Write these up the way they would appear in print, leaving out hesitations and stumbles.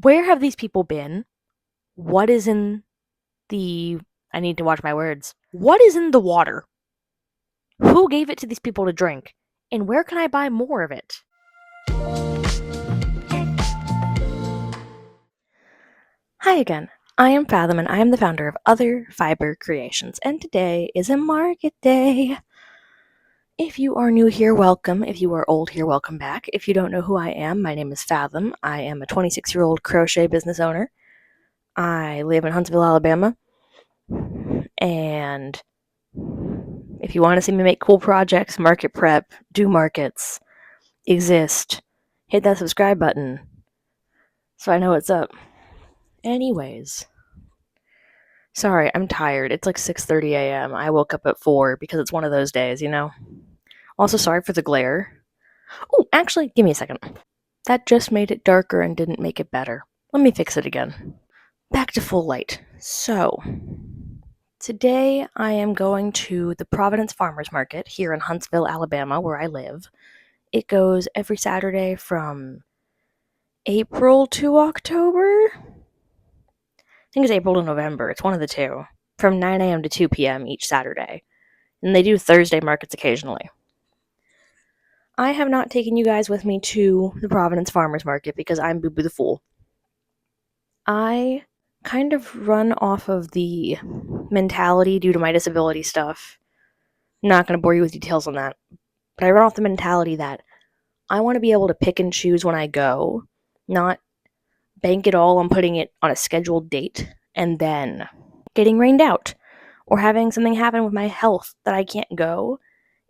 Where have these people been? What is in I need to watch my words. What is in the water? Who gave it to these people to drink? And where can I buy more of it? Hi again. I am Fathom and I am the founder of Other Fiber Creations, and today is a market day. If you are new here, welcome. If you are old here, welcome back. If you don't know who I am, my name is Fathom. I am a 26-year-old crochet business owner. I live in Huntsville, Alabama. And if you want to see me make cool projects, market prep, do markets, exist, hit that subscribe button so I know what's up. Anyways, sorry, I'm tired. It's like 6:30 a.m. I woke up at 4 because it's one of those days, you know? Also, sorry for the glare. Oh, actually, give me a second. That just made it darker and didn't make it better. Let me fix it again. Back to full light. So, today I am going to the Providence Farmers Market here in Huntsville, Alabama, where I live. It goes every Saturday from April to October. I think it's April to November. It's one of the two. From 9 a.m. to 2 p.m. each Saturday. And they do Thursday markets occasionally. I have not taken you guys with me to the Providence Farmers Market because I'm Boo Boo the Fool. I kind of run off of the mentality due to my disability stuff. I'm not going to bore you with details on that. But I run off the mentality that I want to be able to pick and choose when I go, not bank it all on putting it on a scheduled date and then getting rained out or having something happen with my health that I can't go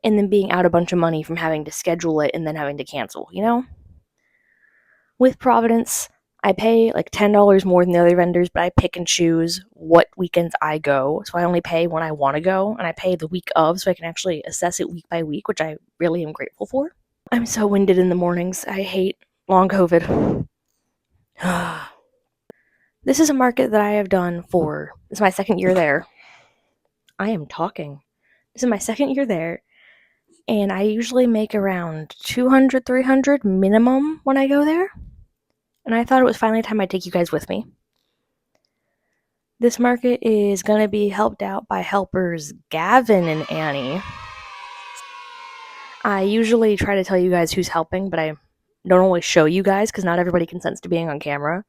and then being out a bunch of money from having to schedule it and then having to cancel, you know? With Providence, I pay like $10 more than the other vendors, but I pick and choose what weekends I go. So I only pay when I want to go, and I pay the week of so I can actually assess it week by week, which I really am grateful for. I'm so winded in the mornings. I hate long COVID. This is a market that I have done for, this is my second year there. I am talking. This is my second year there, and I usually make around 200, 300 minimum when I go there. And I thought it was finally time I take you guys with me. This market is going to be helped out by helpers Gavin and Annie. I usually try to tell you guys who's helping, but I don't always show you guys because not everybody consents to being on camera.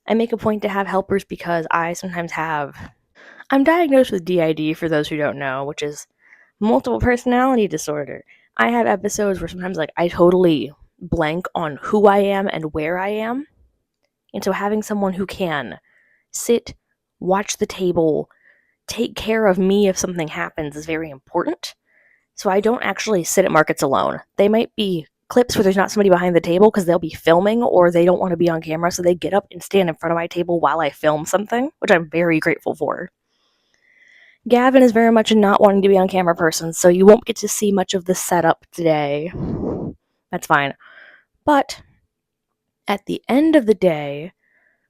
I make a point to have helpers because I sometimes I'm diagnosed with DID, for those who don't know, which is multiple personality disorder. I have episodes where sometimes like I totally blank on who I am and where I am. And so having someone who can sit, watch the table, take care of me if something happens is very important. So I don't actually sit at markets alone. They might be clips where there's not somebody behind the table because they'll be filming or they don't want to be on camera, so they get up and stand in front of my table while I film something, which I'm very grateful for. Gavin is very much a not wanting to be on camera person, so you won't get to see much of the setup today. That's fine. But at the end of the day,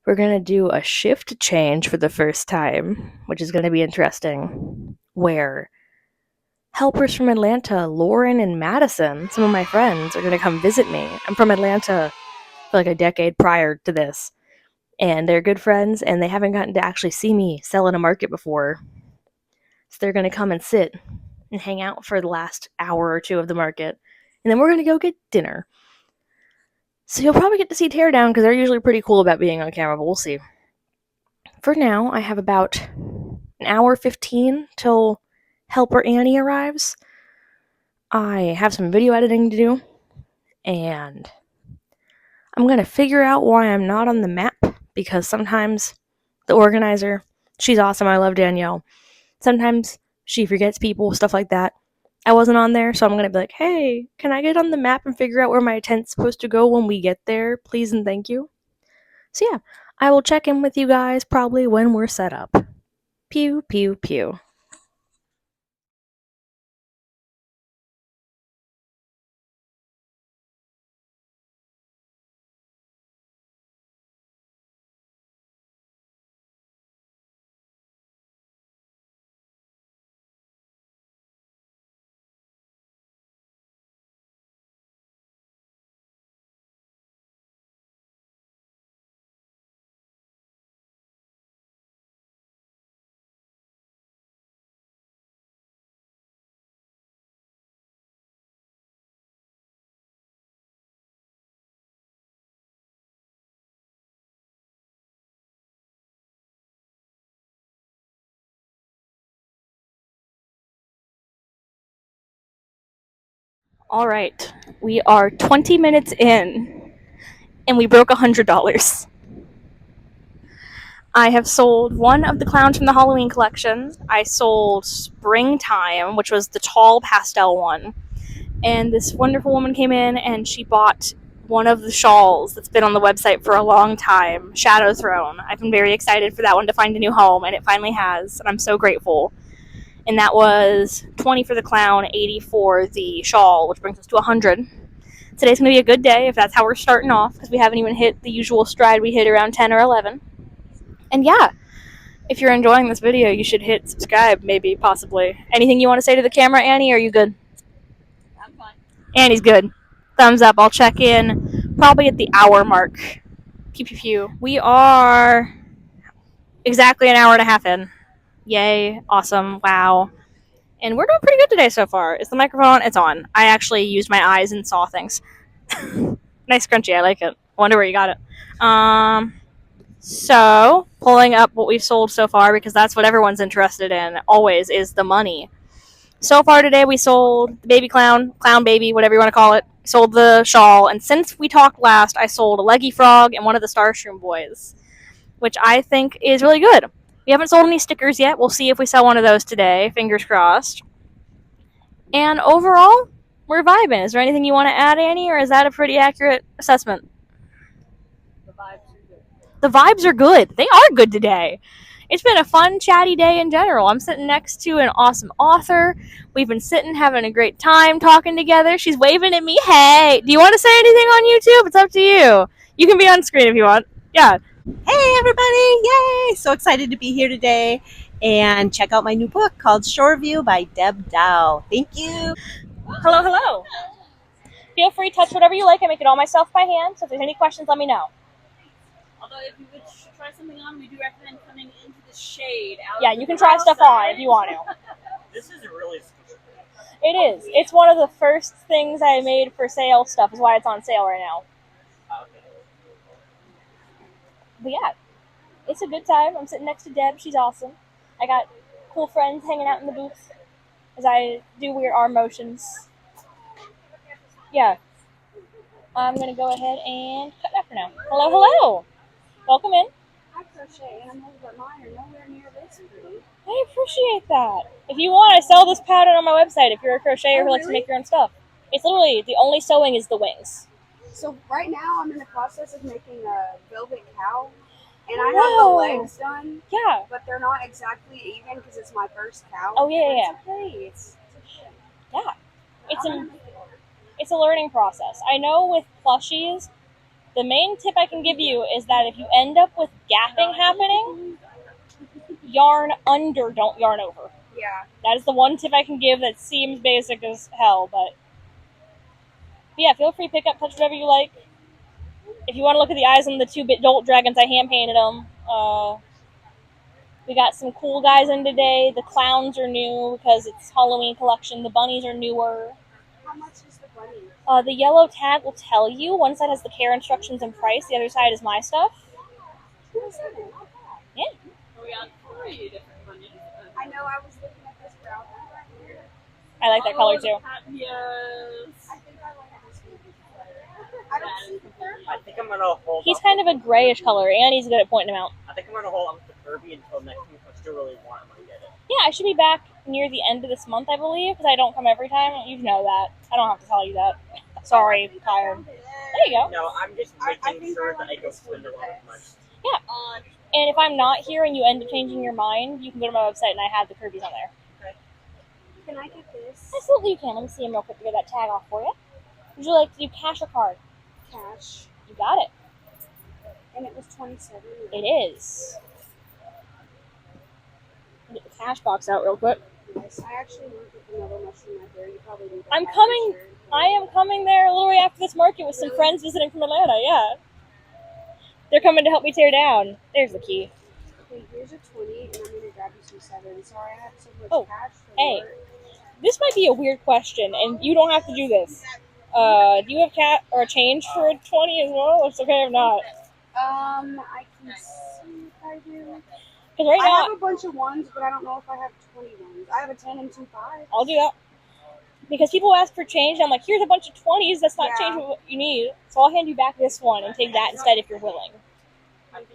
we're going to do a shift change for the first time, which is going to be interesting, where helpers from Atlanta, Lauren and Madison, some of my friends, are going to come visit me. I'm from Atlanta for like a decade prior to this, and they're good friends, and they haven't gotten to actually see me sell in a market before. So they're going to come and sit and hang out for the last hour or two of the market, and then we're going to go get dinner. So you'll probably get to see Teardown because they're usually pretty cool about being on camera, but we'll see. For now, I have about an hour 15 till helper Annie arrives. I have some video editing to do, and I'm going to figure out why I'm not on the map, because sometimes the organizer, she's awesome, I love Danielle, sometimes she forgets people, stuff like that. I wasn't on there, so I'm going to be like, hey, can I get on the map and figure out where my tent's supposed to go when we get there, please and thank you. So yeah, I will check in with you guys probably when we're set up. Pew, pew, pew. All right, we are 20 minutes in, and we broke $100. I have sold one of the clowns from the Halloween collection. I sold Springtime, which was the tall pastel one. And this wonderful woman came in and she bought one of the shawls that's been on the website for a long time, Shadow Throne. I've been very excited for that one to find a new home, and it finally has, and I'm so grateful. And that was 20 for the clown, 80 for the shawl, which brings us to 100. Today's going to be a good day if that's how we're starting off, because we haven't even hit the usual stride we hit around 10 or 11. And yeah, if you're enjoying this video, you should hit subscribe, maybe, possibly. Anything you want to say to the camera, Annie, or are you good? I'm fine. Annie's good. Thumbs up. I'll check in probably at the hour mark. Pew, pew, pew. We are exactly an hour and a half in. Yay. Awesome. Wow. And we're doing pretty good today so far. Is the microphone on? It's on. I actually used my eyes and saw things. Nice scrunchie. I like it. Wonder where you got it. So, pulling up what we've sold so far, because that's what everyone's interested in, always, is the money. So far today, we sold the baby clown baby, whatever you want to call it, sold the shawl, and since we talked last, I sold a leggy frog and one of the Starshroom boys, which I think is really good. We haven't sold any stickers yet. We'll see if we sell one of those today, fingers crossed. And overall, we're vibing. Is there anything you want to add, Annie, or is that a pretty accurate assessment? The vibes are good. The vibes are good. They are good today. It's been a fun, chatty day in general. I'm sitting next to an awesome author. We've been sitting, having a great time, talking together. She's waving at me. Hey, do you want to say anything on YouTube? It's up to you. You can be on screen if you want. Yeah. Hey, everybody. Yay. So excited to be here today and check out my new book called Shoreview by Deb Dow. Thank you. Hello, hello. Feel free to touch whatever you like. I make it all myself by hand. So if there's any questions, let me know. Although if you would try something on, we do recommend coming into the shade. Yeah, you can try stuff on if you want to. This isn't really. It is. It's one of the first things I made for sale stuff, is why it's on sale right now. Okay. But yeah, it's a good time. I'm sitting next to Deb. She's awesome. I got cool friends hanging out in the booth as I do weird arm motions. Yeah. I'm going to go ahead and cut that for now. Hello, hello. Welcome in. I crochet animals, but mine are nowhere near this pretty. I appreciate that. If you want, I sell this pattern on my website if you're a crocheter who likes to really? make your own stuff. It's literally, the only sewing is the wings. So right now I'm in the process of making a velvet cow, and I have the legs done, Yeah. but they're not exactly even because it's my first cow. Oh, yeah, But yeah. It's okay. It's okay. Yeah. It's I'm a, gonna make it work. it's a learning process. I know with plushies, the main tip I can give you is that if you end up with gapping happening, yarn under, don't yarn over. Yeah. That is the one tip I can give that seems basic as hell, but yeah, feel free to pick up, touch whatever you like. If you want to look at the eyes on the 2-bit Dolt dragons, I hand painted them. We got some cool guys in today. The clowns are new because it's Halloween collection. The bunnies are newer. How much is the bunny? The yellow tag will tell you. One side has the care instructions and price. The other side is my stuff. $27. Not bad. Yeah. We got 3 different bunnies. I know. I was looking at this brown one right here. I like that color too. Yes. I think I like this one better. I don't see the third I one. think I'm gonna hold. He's kind of a grayish color, and he's good at pointing them out. I think I'm gonna hold on to the Kirby until next week. If I still really want him, I get it. Yeah, I should be back near the end of this month, I believe, because I don't come every time. You know that. I don't have to tell you that. Sorry, tired. There you go. No, I'm just I making think sure I that I like don't this one spend a lot of money. best. And if I'm not here and you end up changing your mind, you can go to my website and I have the Kirby's on there. Can I get this? Absolutely, you can. Let me see him real quick to get that tag off for you. Would you like to do cash or card? Cash. You got it. And it was 27. It is. Get the cash box out real quick. Nice. I actually work with another mushroom right there. You probably need that. I'm coming. I am coming there literally after this market with some friends visiting from Atlanta. Yeah. They're coming to help me tear down. There's the key. Okay, here's a 20, and I'm gonna grab you some 7. Sorry, I have so much Oh, cash for hey. work. This might be a weird question, and you don't have to do this. Do you have cat or change for 20 as well? It's okay if not. I can see if I do. Because right I now, have a bunch of ones, but I don't know if I have 20 ones. I have a 10 and 2 5s. I'll do that. Because people ask for change, and I'm like, here's a bunch of 20s. That's not Yeah. change what you need. So I'll hand you back this one and take that instead if you're willing.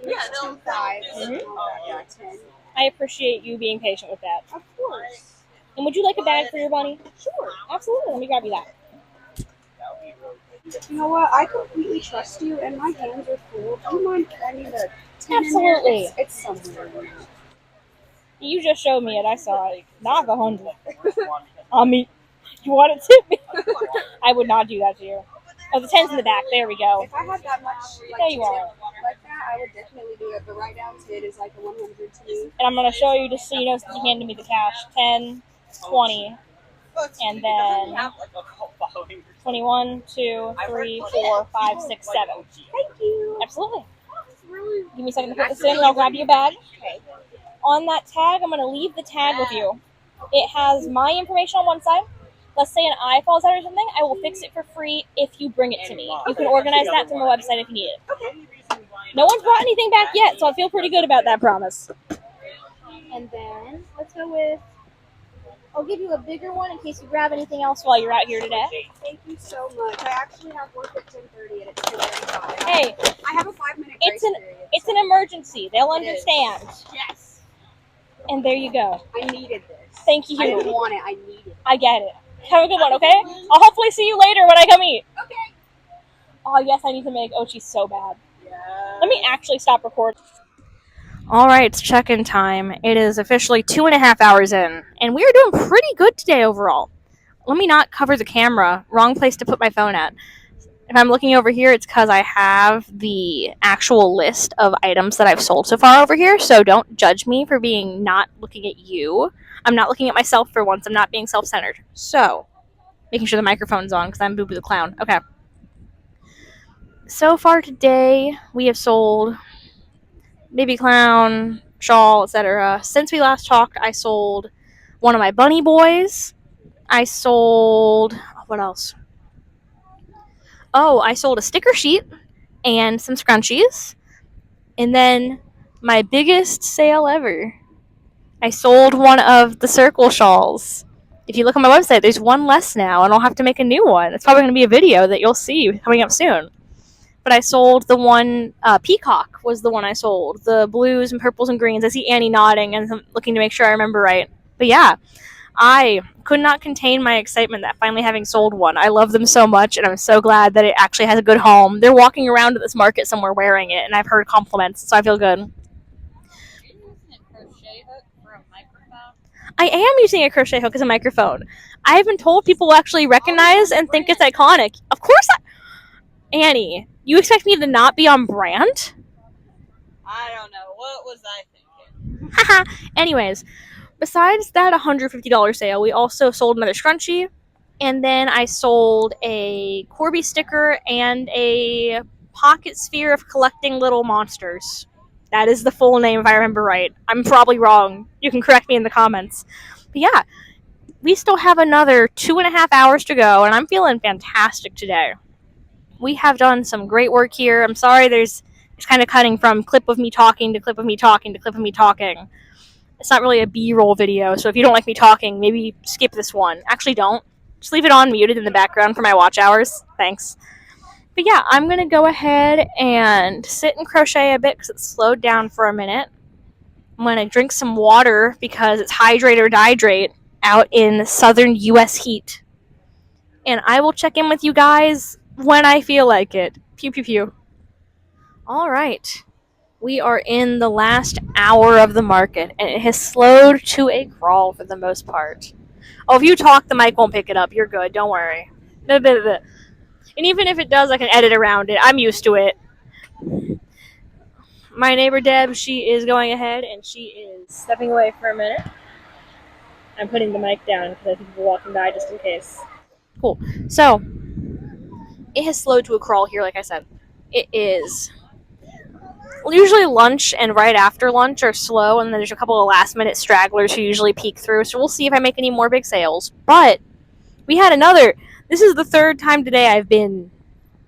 Yeah, 2 5s. Mhm. Yeah, 10. I appreciate you being patient with that. Of course. And would you like a bag for your bunny? Sure. Absolutely. Let me grab you that. You know what? I completely trust you, and my hands are full. Do you mind finding the 10 Absolutely. in there? It's somewhere. You just showed me it. I saw it. Knock 100. I mean, you want it to me? I would not do that to you. Oh, the 10's in the back. There we go. If I had that much There you are. like that, I would definitely do it. But right now, 10 is like a 100 to me. And I'm going to show you just so you know, since you handed me the cash. 10, 20, and then 21, 2, 3, 4, 5, 6, 7. Thank you. Absolutely. Give me a second to put this in and I'll grab you a bag. Okay. On that tag, I'm going to leave the tag with you. It has my information on one side. Let's say an eye falls out or something, I will fix it for free if you bring it to me. You can organize that from the website if you need it. Okay. No one's brought anything back yet, so I feel pretty good about that promise. And then, let's go with, I'll give you a bigger one in case you grab anything else while you're out here today. Thank you so much. I actually have work at 10:30 and it's 10:35. Hey, I have a 5-minute it's grace an period. it's an emergency. They'll It is. understand. Yes. And there you go. I needed this. Thank you. I didn't want it. I needed it. I get it. Have a good one, okay? I'll hopefully see you later when I come eat. Okay. Oh, yes, I need to make Ochi so bad. Yeah. Let me actually stop recording. All right, it's check-in time. It is officially 2.5 hours in, and we are doing pretty good today overall. Let me not cover the camera. Wrong place to put my phone at. If I'm looking over here, it's because I have the actual list of items that I've sold so far over here, so don't judge me for being not looking at you. I'm not looking at myself for once. I'm not being self-centered. So, making sure the microphone's on because I'm Boo Boo the Clown. Okay. So far today, we have sold baby clown, shawl, etc. Since we last talked, I sold one of my bunny boys. I sold... what else? Oh, I sold a sticker sheet and some scrunchies. And then my biggest sale ever, I sold one of the circle shawls. If you look on my website, there's one less now, and I'll have to make a new one. It's probably going to be a video that you'll see coming up soon. But I sold the one, Peacock was the one I sold. The blues and purples and greens. I see Annie nodding and looking to make sure I remember right. But yeah, I could not contain my excitement at finally having sold one. I love them so much, and I'm so glad that it actually has a good home. They're walking around at this market somewhere wearing it, and I've heard compliments, so I feel good. I am using a crochet hook as a microphone. I have been told people will actually recognize and think it's iconic. Of course Annie, you expect me to not be on brand? I don't know. What was I thinking? Haha. Anyways, besides that $150 sale, we also sold another scrunchie, and then I sold a Corby sticker and a pocket sphere of collecting little monsters. That is the full name if I remember right. I'm probably wrong. You can correct me in the comments. But yeah, we still have another 2.5 hours to go, and I'm feeling fantastic today. We have done some great work here. I'm sorry it's kind of cutting from clip of me talking to clip of me talking to clip of me talking. It's not really a B-roll video, so if you don't like me talking, maybe skip this one. Actually, don't. Just leave it on muted in the background for my watch hours. Thanks. But yeah, I'm going to go ahead and sit and crochet a bit because it's slowed down for a minute. I'm going to drink some water because it's hydrate or dihydrate out in southern U.S. heat. And I will check in with you guys when I feel like it. Pew, pew, pew. All right. We are in the last hour of the market, and it has slowed to a crawl for the most part. Oh, if you talk, the mic won't pick it up. You're good. Don't worry. And even if it does, I can edit around it. I'm used to it. My neighbor Deb, she is going ahead, and she is stepping away for a minute. I'm putting the mic down because I think people are walking by just in case. Cool. So, it has slowed to a crawl here, like I said. It is... usually lunch and right after lunch are slow, and then there's a couple of last-minute stragglers who usually peek through, so we'll see if I make any more big sales. But we had another... this is the third time today I've been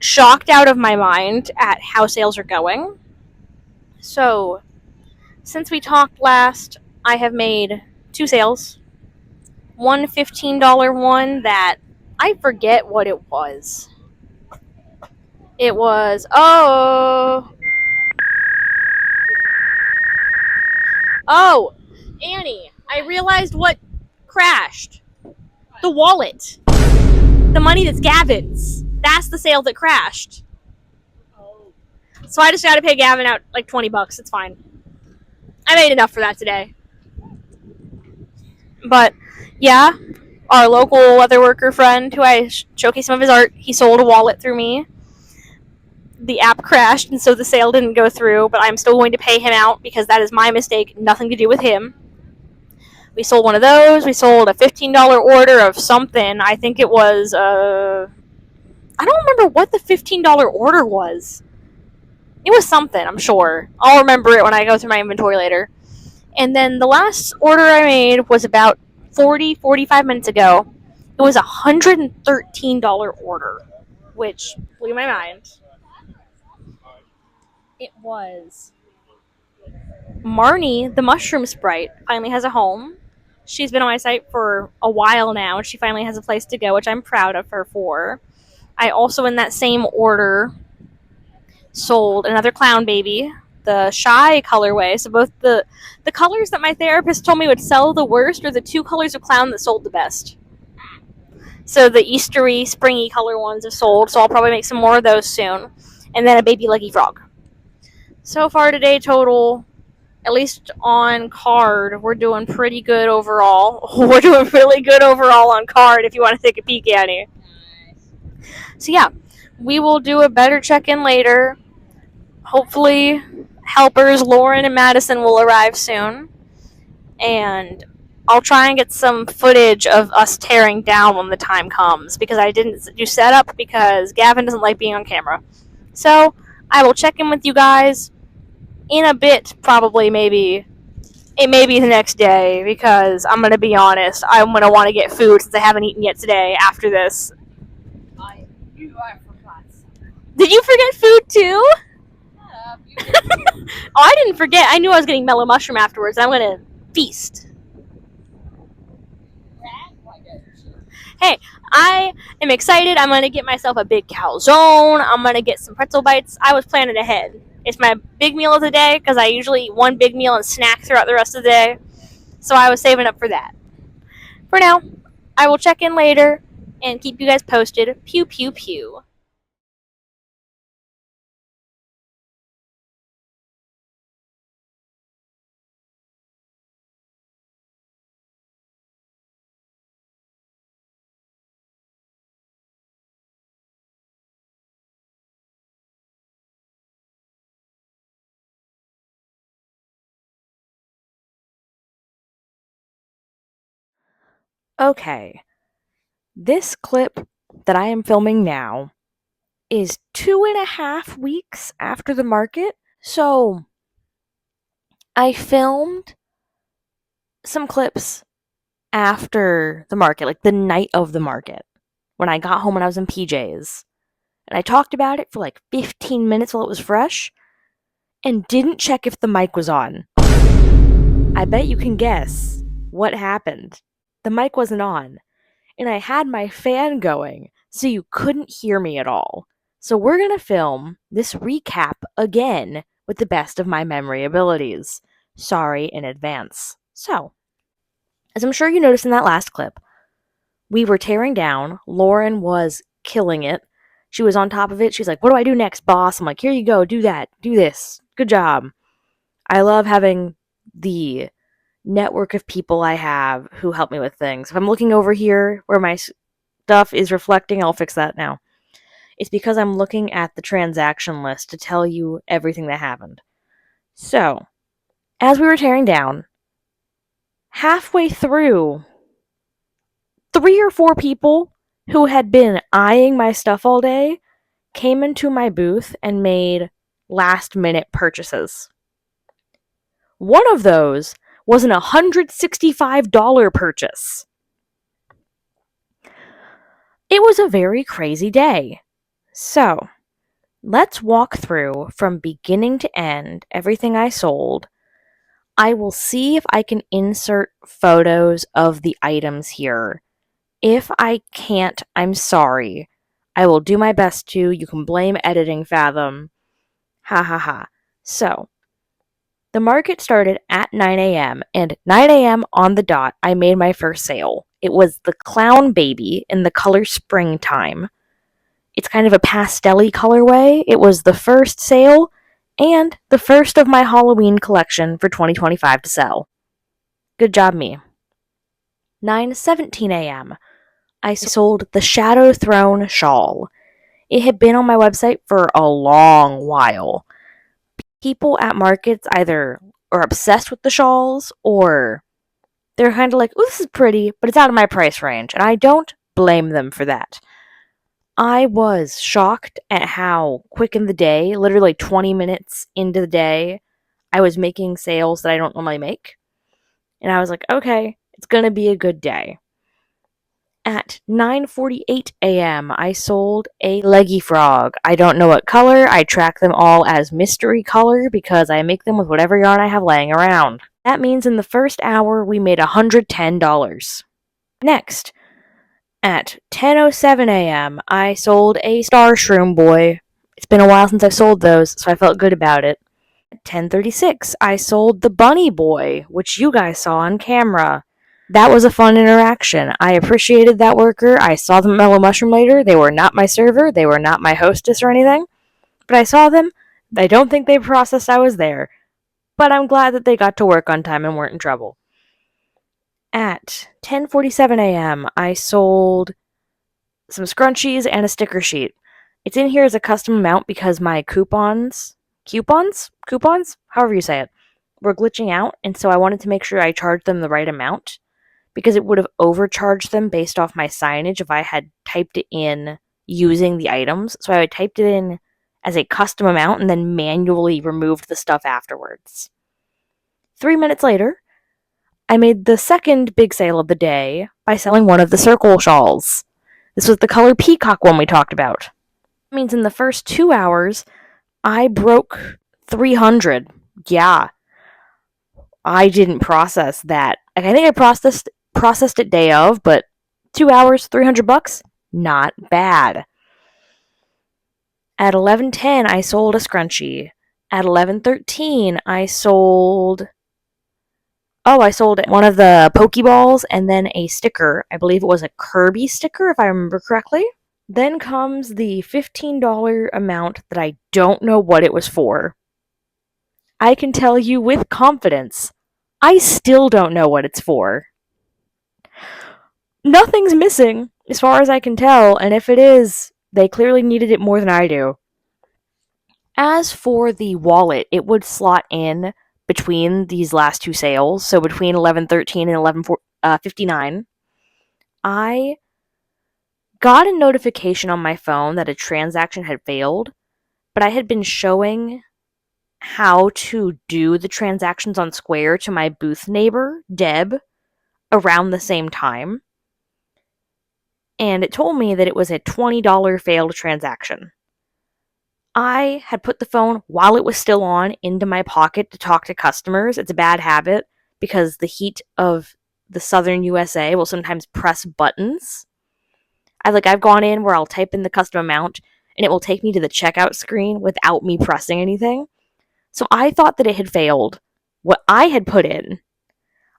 shocked out of my mind at how sales are going. So, since we talked last, I have made 2 sales. one $15 one that I forget what it was. It was, Annie, I realized what crashed. The wallet. The money that's Gavin's. That's the sale that crashed. So I just got to pay Gavin out like $20. It's fine. I made enough for that today. But yeah, our local leather worker friend who I showcased some of his art, he sold a wallet through me. The app crashed, and so the sale didn't go through, but I'm still going to pay him out because that is my mistake, nothing to do with him. We sold one of those. We sold a $15 order of something. I think it was, I don't remember what the $15 order was. It was something, I'm sure. I'll remember it when I go through my inventory later. And then the last order I made was about 45 minutes ago. It was a $113 order, which blew my mind. It was Marnie, the mushroom sprite, finally has a home. She's been on my site for a while now. She finally has a place to go, which I'm proud of her for. I also, in that same order, sold another clown baby, the shy colorway. So both the colors that my therapist told me would sell the worst are the two colors of clown that sold the best. So the Eastery, springy color ones have sold, so I'll probably make some more of those soon. And then a baby leggy frog. So far today, total, at least on card, we're doing pretty good overall. We're doing really good overall on card if you want to take a peek at it. So yeah, we will do a better check-in later. Hopefully, helpers Lauren and Madison will arrive soon. And I'll try and get some footage of us tearing down when the time comes, because I didn't do setup because Gavin doesn't like being on camera. So I will check in with you guys in a bit, probably, maybe. It may be the next day, because I'm going to be honest, I'm going to want to get food since I haven't eaten yet today after this. I forgot something. Did you forget food too? Oh, I didn't forget. I knew I was getting mellow mushroom afterwards. I'm going to feast. Hey, I am excited. I'm going to get myself a big calzone. I'm going to get some pretzel bites. I was planning ahead. It's my big meal of the day because I usually eat one big meal and snack throughout the rest of the day. So I was saving up for that. For now, I will check in later and keep you guys posted. Pew, pew, pew. Okay, this clip that I am filming now is 2.5 weeks after the market. So I filmed some clips after the market, like the night of the market, when I got home when I was in PJs. And I talked about it for like 15 minutes while it was fresh and didn't check if the mic was on. I bet you can guess what happened. The mic wasn't on, and I had my fan going, so you couldn't hear me at all. So we're going to film this recap again with the best of my memory abilities. Sorry in advance. So, as I'm sure you noticed in that last clip, we were tearing down. Lauren was killing it. She was on top of it. She's like, "What do I do next, boss?" I'm like, "Here you go. Do that. Do this. Good job." I love having the network of people I have who help me with things. If I'm looking over here where my stuff is reflecting, I'll fix that now. It's because I'm looking at the transaction list to tell you everything that happened. So, as we were tearing down, halfway through, 3 or 4 people who had been eyeing my stuff all day came into my booth and made last-minute purchases. One of those was an $165 purchase. It was a very crazy day. So, let's walk through from beginning to end everything I sold. I will see if I can insert photos of the items here. If I can't, I'm sorry. I will do my best to. You can blame editing, Fathom. Ha ha ha. So, the market started at 9 a.m., and 9 a.m. on the dot, I made my first sale. It was the Clown Baby in the color Springtime. It's kind of a pastel-y colorway. It was the first sale and the first of my Halloween collection for 2025 to sell. Good job, me. 9:17 a.m. I sold the Shadow Throne shawl. It had been on my website for a long while. People at markets either are obsessed with the shawls or they're kind of like, "Oh, this is pretty, but it's out of my price range," and I don't blame them for that. I was shocked at how quick in the day, literally 20 minutes into the day, I was making sales that I don't normally make. And I was like, okay, it's going to be a good day. At 9:48 a.m., I sold a leggy frog. I don't know what color. I track them all as mystery color because I make them with whatever yarn I have laying around. That means in the first hour, we made $110. Next, at 10:07 a.m., I sold a Star Shroom Boy. It's been a while since I've sold those, so I felt good about it. At 10:36, I sold the Bunny Boy, which you guys saw on camera. That was a fun interaction. I appreciated that worker. I saw them at Mellow Mushroom later. They were not my server. They were not my hostess or anything. But I saw them. I don't think they processed I was there. But I'm glad that they got to work on time and weren't in trouble. At 10:47 a.m., I sold some scrunchies and a sticker sheet. It's in here as a custom amount because my coupons, however you say it, were glitching out, and so I wanted to make sure I charged them the right amount because it would have overcharged them based off my signage if I had typed it in using the items. So I typed it in as a custom amount and then manually removed the stuff afterwards. 3 minutes later, I made the second big sale of the day by selling one of the circle shawls. This was the color peacock one we talked about. That means in the first 2 hours, I broke 300. Yeah. I didn't process that. Like, I think I processed it day of, but 2 hours, $300? Not bad. At 11:10, I sold a scrunchie. At 11:13, I sold one of the Pokeballs and then a sticker. I believe it was a Kirby sticker, if I remember correctly. Then comes the $15 amount that I don't know what it was for. I can tell you with confidence, I still don't know what it's for. Nothing's missing, as far as I can tell, and if it is, they clearly needed it more than I do. As for the wallet, it would slot in between these last two sales, so between 11:13 and 11:59. I got a notification on my phone that a transaction had failed, but I had been showing how to do the transactions on Square to my booth neighbor, Deb, around the same time. And it told me that it was a $20 failed transaction. I had put the phone, while it was still on, into my pocket to talk to customers. It's a bad habit because the heat of the southern USA will sometimes press buttons. I've gone in where I'll type in the custom amount and it will take me to the checkout screen without me pressing anything. So I thought that it had failed. What I had put in,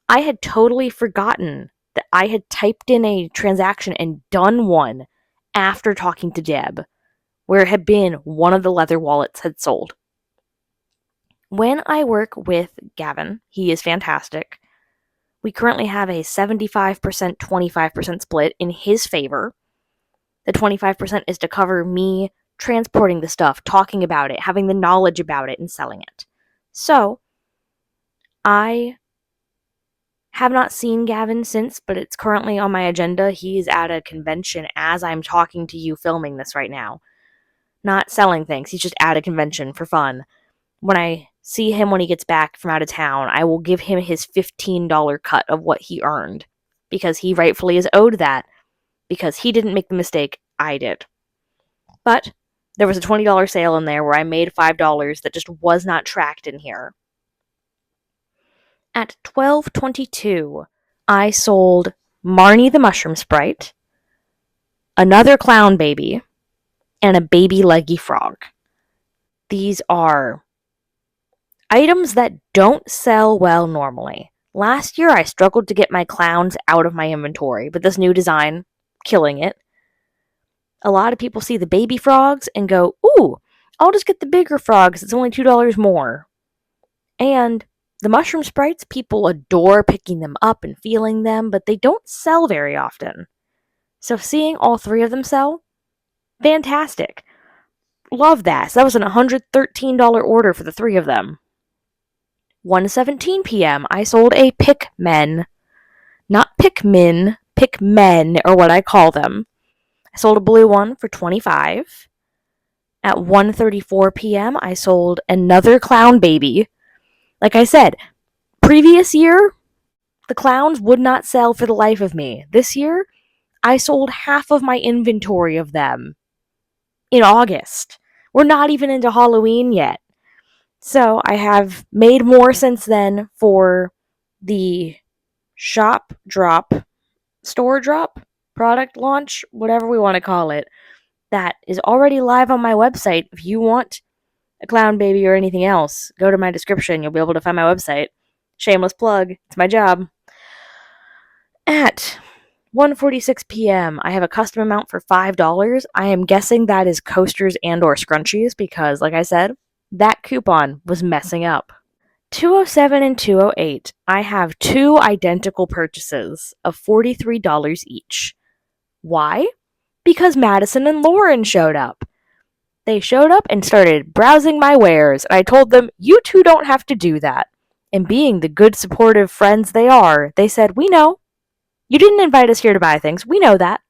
I had totally forgotten that I had typed in a transaction and done one after talking to Deb, where it had been one of the leather wallets had sold. When I work with Gavin, he is fantastic. We currently have a 75% 25% split in his favor. The 25% is to cover me transporting the stuff, talking about it, having the knowledge about it, and selling it. So, I have not seen Gavin since, but it's currently on my agenda. He's at a convention as I'm talking to you filming this right now. Not selling things, he's just at a convention for fun. When I see him when he gets back from out of town, I will give him his $15 cut of what he earned, because he rightfully is owed that, because he didn't make the mistake, I did. But there was a $20 sale in there where I made $5 that just was not tracked in here. At 12:22, I sold Marnie the Mushroom Sprite, another clown baby, and a baby leggy frog. These are items that don't sell well normally. Last year, I struggled to get my clowns out of my inventory, but this new design, killing it. A lot of people see the baby frogs and go, ooh, I'll just get the bigger frogs. It's only $2 more. And the mushroom sprites, people adore picking them up and feeling them, but they don't sell very often. So seeing all three of them sell, fantastic. Love that. So that was an $113 order for the three of them. 1:17 p.m., I sold a Pikmen. Not Pikmin, Pikmen are what I call them. I sold a blue one for $25. At 1:34 p.m., I sold another clown baby. Like I said, previous year, the clowns would not sell for the life of me. This year, I sold half of my inventory of them in August. We're not even into Halloween yet. So I have made more since then for the shop drop, store drop, product launch, whatever we want to call it, that is already live on my website. If you want a clown baby or anything else, go to my description. You'll be able to find my website. Shameless plug. It's my job. At 1:46 p.m., I have a custom amount for $5. I am guessing that is coasters and or scrunchies because, like I said, that coupon was messing up. 207 and 208, I have two identical purchases of $43 each. Why? Because Madison and Lauren showed up. They showed up and started browsing my wares, and I told them, you two don't have to do that. And being the good, supportive friends they are, they said, we know. You didn't invite us here to buy things. We know that.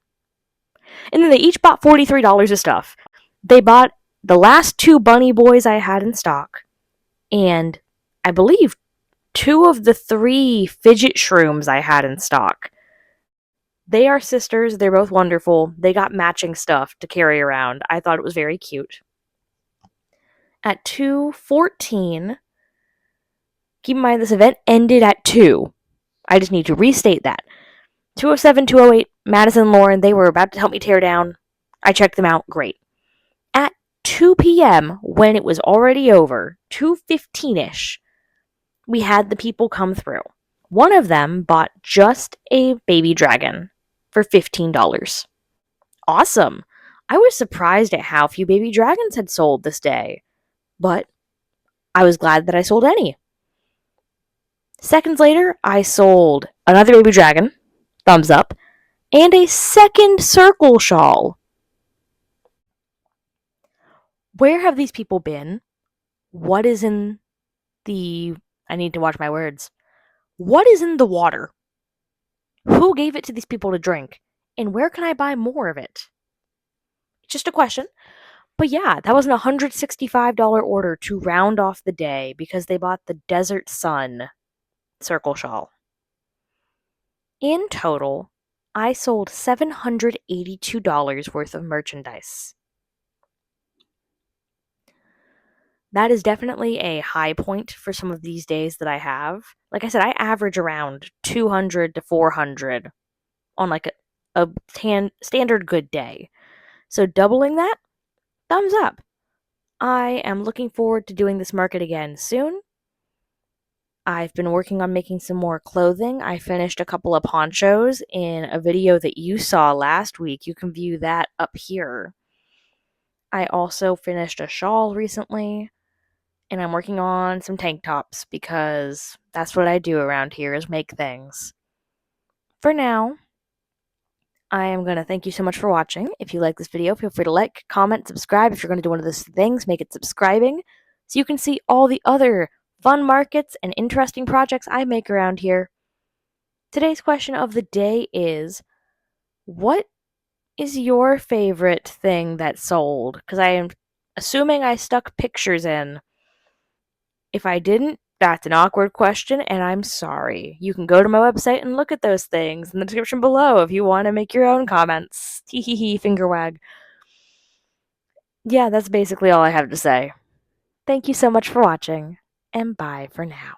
And then they each bought $43 of stuff. They bought the last two bunny boys I had in stock, and I believe two of the three fidget shrooms I had in stock. They are sisters. They're both wonderful. They got matching stuff to carry around. I thought it was very cute. At 2:14, keep in mind this event ended at 2. I just need to restate that. 207, 208, Madison, Lauren, they were about to help me tear down. I checked them out. Great. At 2 p.m., when it was already over, 2:15-ish, we had the people come through. One of them bought just a baby dragon for $15. Awesome. I was surprised at how few baby dragons had sold this day, but I was glad that I sold any. Seconds later, I sold another baby dragon, thumbs up, and a second circle shawl. Where have these people been? What is in the... I need to watch my words. What is in the water? Who gave it to these people to drink? And where can I buy more of it? Just a question. But yeah, that was an $165 order to round off the day because they bought the Desert Sun circle shawl. In total, I sold $782 worth of merchandise. That is definitely a high point for some of these days that I have. Like I said, I average around 200 to 400 on like a standard good day. So doubling that, thumbs up. I am looking forward to doing this market again soon. I've been working on making some more clothing. I finished a couple of ponchos in a video that you saw last week. You can view that up here. I also finished a shawl recently, and I'm working on some tank tops because that's what I do around here is make things. For now, I am going to thank you so much for watching. If you like this video, feel free to like, comment, subscribe. If you're going to do one of those things, make it subscribing so you can see all the other fun markets and interesting projects I make around here. Today's question of the day is, what is your favorite thing that sold? Because I am assuming I stuck pictures in. If I didn't, that's an awkward question, and I'm sorry. You can go to my website and look at those things in the description below if you want to make your own comments. Hee hee hee, finger wag. Yeah, that's basically all I have to say. Thank you so much for watching, and bye for now.